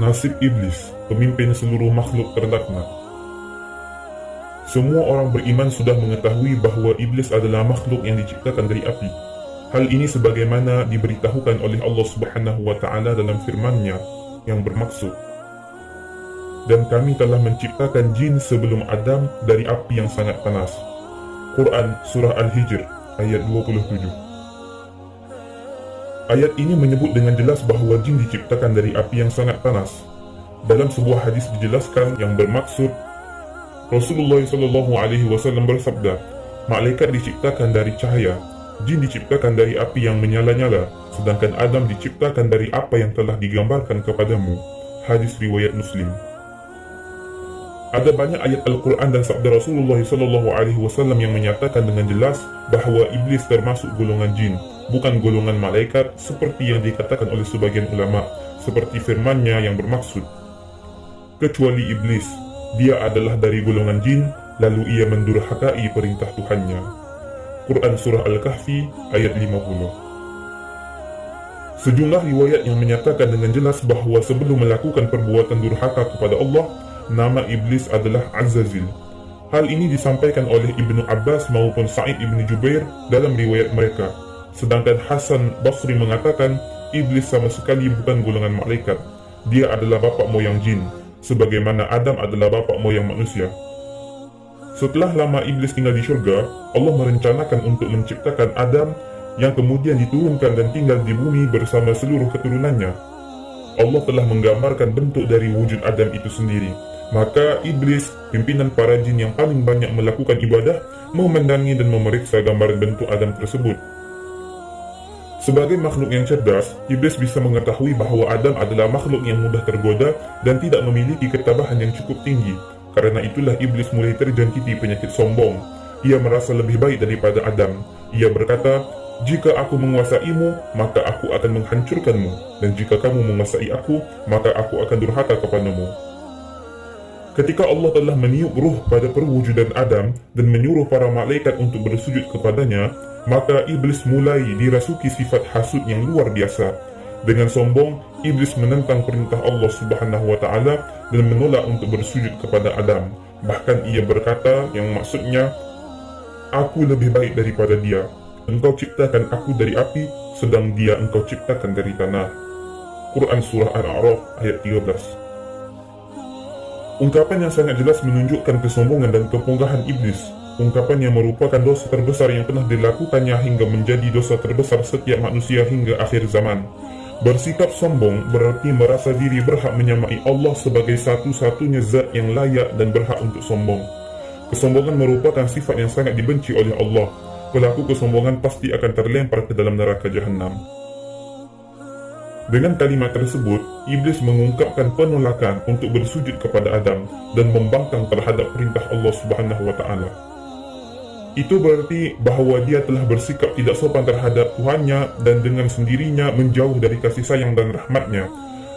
Nasib iblis, pemimpin seluruh makhluk terlaknat. Semua orang beriman sudah mengetahui bahwa iblis adalah makhluk yang diciptakan dari api. Hal ini sebagaimana diberitahukan oleh Allah Subhanahu wa Ta'ala dalam firman-Nya yang bermaksud, "Dan kami telah menciptakan jin sebelum Adam dari api yang sangat panas." Quran Surah Al-Hijr ayat 27. Ayat ini menyebut dengan jelas bahawa jin diciptakan dari api yang sangat panas. Dalam sebuah hadis dijelaskan yang bermaksud, Rasulullah SAW bersabda, malaikat diciptakan dari cahaya, jin diciptakan dari api yang menyala-nyala, sedangkan Adam diciptakan dari apa yang telah digambarkan kepadamu. Hadis riwayat Muslim. Ada banyak ayat Al-Quran dan sabda Rasulullah SAW yang menyatakan dengan jelas bahawa iblis termasuk golongan jin, bukan golongan malaikat seperti yang dikatakan oleh sebagian ulama, seperti firman-Nya yang bermaksud, kecuali iblis, dia adalah dari golongan jin, lalu ia mendurhakai perintah Tuhannya. Quran Surah Al-Kahfi ayat 50. Sejumlah riwayat yang menyatakan dengan jelas bahawa sebelum melakukan perbuatan durhaka kepada Allah, nama iblis adalah Azazil. Hal ini disampaikan oleh Ibnu Abbas maupun Sa'id Ibnu Jubair dalam riwayat mereka. Sedangkan Hasan Basri mengatakan iblis sama sekali bukan golongan malaikat. Dia adalah bapa moyang jin, sebagaimana Adam adalah bapa moyang manusia. Setelah lama iblis tinggal di syurga, Allah merencanakan untuk menciptakan Adam yang kemudian diturunkan dan tinggal di bumi bersama seluruh keturunannya. Allah telah menggambarkan bentuk dari wujud Adam itu sendiri. Maka iblis, pimpinan para jin yang paling banyak melakukan ibadah, memandangi dan memeriksa gambaran bentuk Adam tersebut. Sebagai makhluk yang cerdas, iblis bisa mengetahui bahawa Adam adalah makhluk yang mudah tergoda dan tidak memiliki ketabahan yang cukup tinggi. Karena itulah iblis mulai terjangkiti penyakit sombong. Ia merasa lebih baik daripada Adam. Ia berkata, "Jika aku menguasaimu, maka aku akan menghancurkanmu. Dan jika kamu menguasai aku, maka aku akan durhaka kepadamu." Ketika Allah telah meniup ruh pada perwujudan Adam dan menyuruh para malaikat untuk bersujud kepadanya, maka iblis mulai dirasuki sifat hasud yang luar biasa. Dengan sombong, iblis menentang perintah Allah Subhanahu wa Ta'ala dan menolak untuk bersujud kepada Adam. Bahkan ia berkata yang maksudnya, "Aku lebih baik daripada dia. Engkau ciptakan aku dari api, sedang dia engkau ciptakan dari tanah." Quran Surah Al-A'raf ayat 13. Ungkapan yang sangat jelas menunjukkan kesombongan dan keponggahan iblis. Ungkapan yang merupakan dosa terbesar yang pernah dilakukannya hingga menjadi dosa terbesar setiap manusia hingga akhir zaman. Bersikap sombong berarti merasa diri berhak menyamai Allah sebagai satu-satunya zat yang layak dan berhak untuk sombong. Kesombongan merupakan sifat yang sangat dibenci oleh Allah. Pelaku kesombongan pasti akan terlempar ke dalam neraka Jahannam. Dengan kalimat tersebut, iblis mengungkapkan penolakan untuk bersujud kepada Adam dan membangkang terhadap perintah Allah Subhanahu wa Ta'ala. Itu berarti bahawa dia telah bersikap tidak sopan terhadap Tuhannya dan dengan sendirinya menjauh dari kasih sayang dan rahmatnya.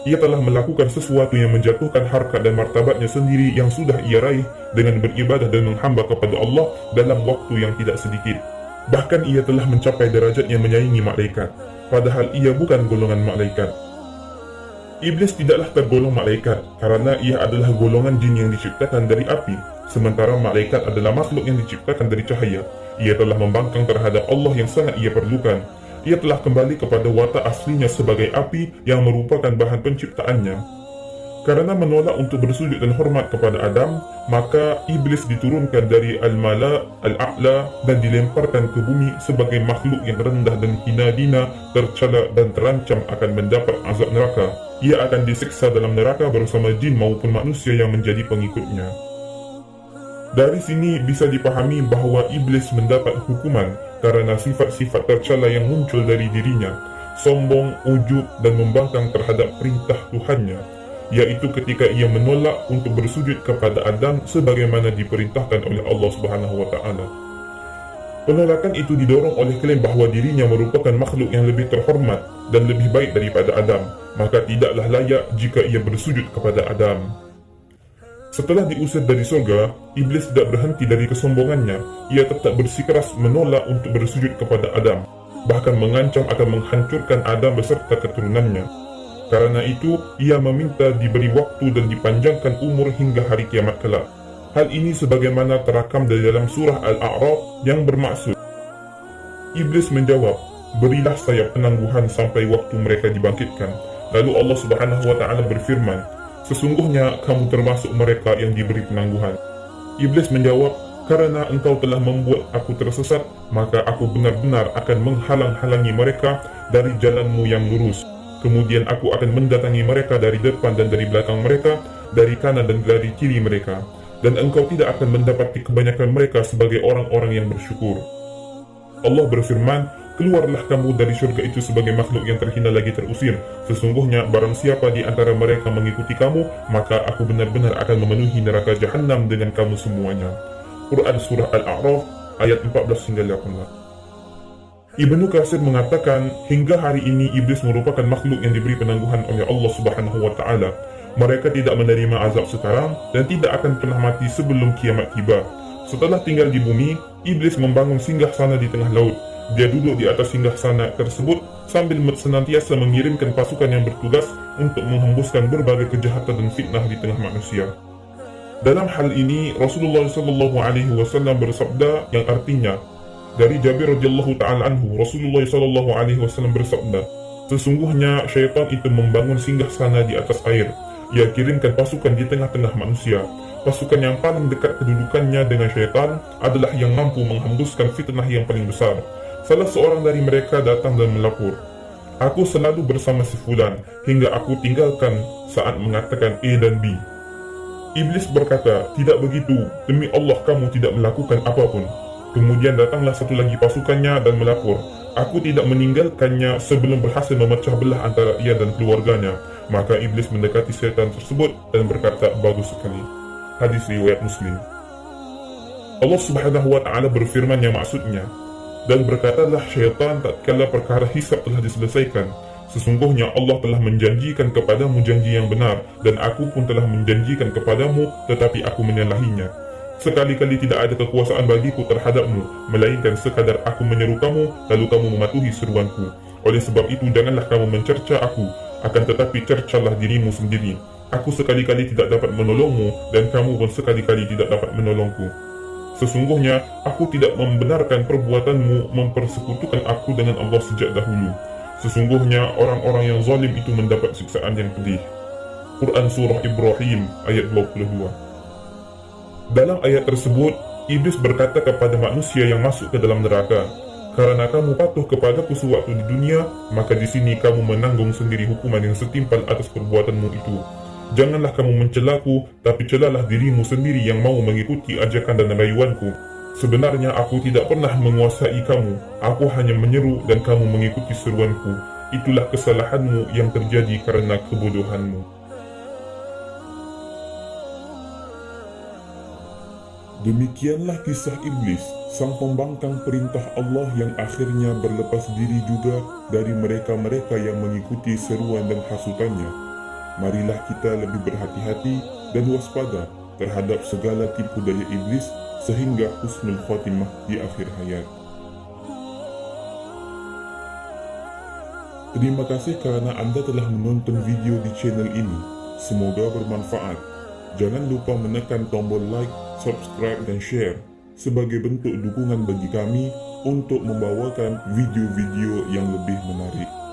Ia telah melakukan sesuatu yang menjatuhkan harkat dan martabatnya sendiri yang sudah ia raih dengan beribadah dan menghamba kepada Allah dalam waktu yang tidak sedikit. Bahkan ia telah mencapai derajat yang menyaingi malaikat, padahal ia bukan golongan malaikat. Iblis tidaklah tergolong malaikat karena ia adalah golongan jin yang diciptakan dari api, sementara malaikat adalah makhluk yang diciptakan dari cahaya. Ia telah membangkang terhadap Allah yang sangat ia perlukan. Ia telah kembali kepada watak aslinya sebagai api yang merupakan bahan penciptaannya. Karena menolak untuk bersujud dan hormat kepada Adam, maka iblis diturunkan dari Al-Mala' Al-A'la dan dilemparkan ke bumi sebagai makhluk yang rendah dan hina dina, tercela dan terancam akan mendapat azab neraka. Ia akan disiksa dalam neraka bersama jin maupun manusia yang menjadi pengikutnya. Dari sini bisa dipahami bahawa iblis mendapat hukuman karena sifat-sifat tercela yang muncul dari dirinya, sombong, ujub dan membangkang terhadap perintah Tuhannya, yaitu ketika ia menolak untuk bersujud kepada Adam sebagaimana diperintahkan oleh Allah Subhanahu wa Ta'ala. Penolakan itu didorong oleh klaim bahawa dirinya merupakan makhluk yang lebih terhormat dan lebih baik daripada Adam, maka tidaklah layak jika ia bersujud kepada Adam. Setelah diusir dari surga, iblis tidak berhenti dari kesombongannya. Ia tetap bersikeras menolak untuk bersujud kepada Adam, bahkan mengancam akan menghancurkan Adam beserta keturunannya. Karena itu, ia meminta diberi waktu dan dipanjangkan umur hingga hari kiamat kelak. Hal ini sebagaimana terakam dari dalam surah Al-A'raf yang bermaksud, Iblis menjawab, berilah saya penangguhan sampai waktu mereka dibangkitkan. Lalu Allah Subhanahu wa Ta'ala berfirman, sesungguhnya kamu termasuk mereka yang diberi penangguhan. Iblis menjawab, karena engkau telah membuat aku tersesat, maka aku benar-benar akan menghalang-halangi mereka dari jalanmu yang lurus. Kemudian aku akan mendatangi mereka dari depan dan dari belakang mereka, dari kanan dan dari kiri mereka. Dan engkau tidak akan mendapati kebanyakan mereka sebagai orang-orang yang bersyukur. Allah berfirman, keluarlah kamu dari syurga itu sebagai makhluk yang terhina lagi terusir. Sesungguhnya barang siapa di antara mereka mengikuti kamu, maka aku benar-benar akan memenuhi neraka Jahannam dengan kamu semuanya. Quran Surah Al-A'raf ayat 14 hingga 18. Ibnu Katsir mengatakan, hingga hari ini iblis merupakan makhluk yang diberi penangguhan oleh Allah Subhanahu wa Ta'ala. Mereka tidak menerima azab sekarang dan tidak akan pernah mati sebelum kiamat tiba. Setelah tinggal di bumi, iblis membangun singgahsana di tengah laut. Dia duduk di atas singgahsana tersebut sambil senantiasa mengirimkan pasukan yang bertugas untuk menghembuskan berbagai kejahatan dan fitnah di tengah manusia. Dalam hal ini, Rasulullah SAW bersabda yang artinya, dari Jabir radhiyallahu ta'ala anhu, Rasulullah SAW bersabda, sesungguhnya syaitan itu membangun singgahsana di atas air. Ia kirimkan pasukan di tengah-tengah manusia. Pasukan yang paling dekat kedudukannya dengan syaitan adalah yang mampu menghembuskan fitnah yang paling besar. Salah seorang dari mereka datang dan melapor, aku selalu bersama si fulan hingga aku tinggalkan saat mengatakan A dan B. Iblis berkata, tidak begitu, demi Allah kamu tidak melakukan apapun. Kemudian datanglah satu lagi pasukannya dan melapor, aku tidak meninggalkannya sebelum berhasil memecah belah antara ia dan keluarganya. Maka iblis mendekati setan tersebut dan berkata, bagus sekali. Hadis riwayat Muslim. Allah Subhanahu wa Ta'ala berfirman yang maksudnya, dan berkatalah syaitan tatkala perkara hisab telah diselesaikan, sesungguhnya Allah telah menjanjikan kepadamu janji yang benar, dan aku pun telah menjanjikan kepadamu, tetapi aku menyalahinya. Sekali-kali tidak ada kekuasaan bagiku terhadapmu, melainkan sekadar aku menyeru kamu, lalu kamu mematuhi seruanku. Oleh sebab itu janganlah kamu mencerca aku, akan tetapi cercalah dirimu sendiri. Aku sekali-kali tidak dapat menolongmu, dan kamu pun sekali-kali tidak dapat menolongku. Sesungguhnya aku tidak membenarkan perbuatanmu mempersekutukan aku dengan Allah sejak dahulu. Sesungguhnya orang-orang yang zalim itu mendapat siksaan yang pedih. Quran Surah Ibrahim ayat 22. Dalam ayat tersebut, iblis berkata kepada manusia yang masuk ke dalam neraka, karena kamu patuh kepadaku sewaktu di dunia, maka di sini kamu menanggung sendiri hukuman yang setimpal atas perbuatanmu itu. Janganlah kamu mencelaku, tapi celalah dirimu sendiri yang mau mengikuti ajakan dan rayuanku. Sebenarnya aku tidak pernah menguasai kamu, aku hanya menyeru dan kamu mengikuti seruanku. Itulah kesalahanmu yang terjadi karena kebodohanmu. Demikianlah kisah iblis, sang pembangkang perintah Allah yang akhirnya berlepas diri juga dari mereka-mereka yang mengikuti seruan dan hasutannya. Marilah kita lebih berhati-hati dan waspada terhadap segala tipu daya iblis sehingga husnul khotimah di akhir hayat. Terima kasih karena Anda telah menonton video di channel ini. Semoga bermanfaat. Jangan lupa menekan tombol like, subscribe, dan share sebagai bentuk dukungan bagi kami untuk membawakan video-video yang lebih menarik.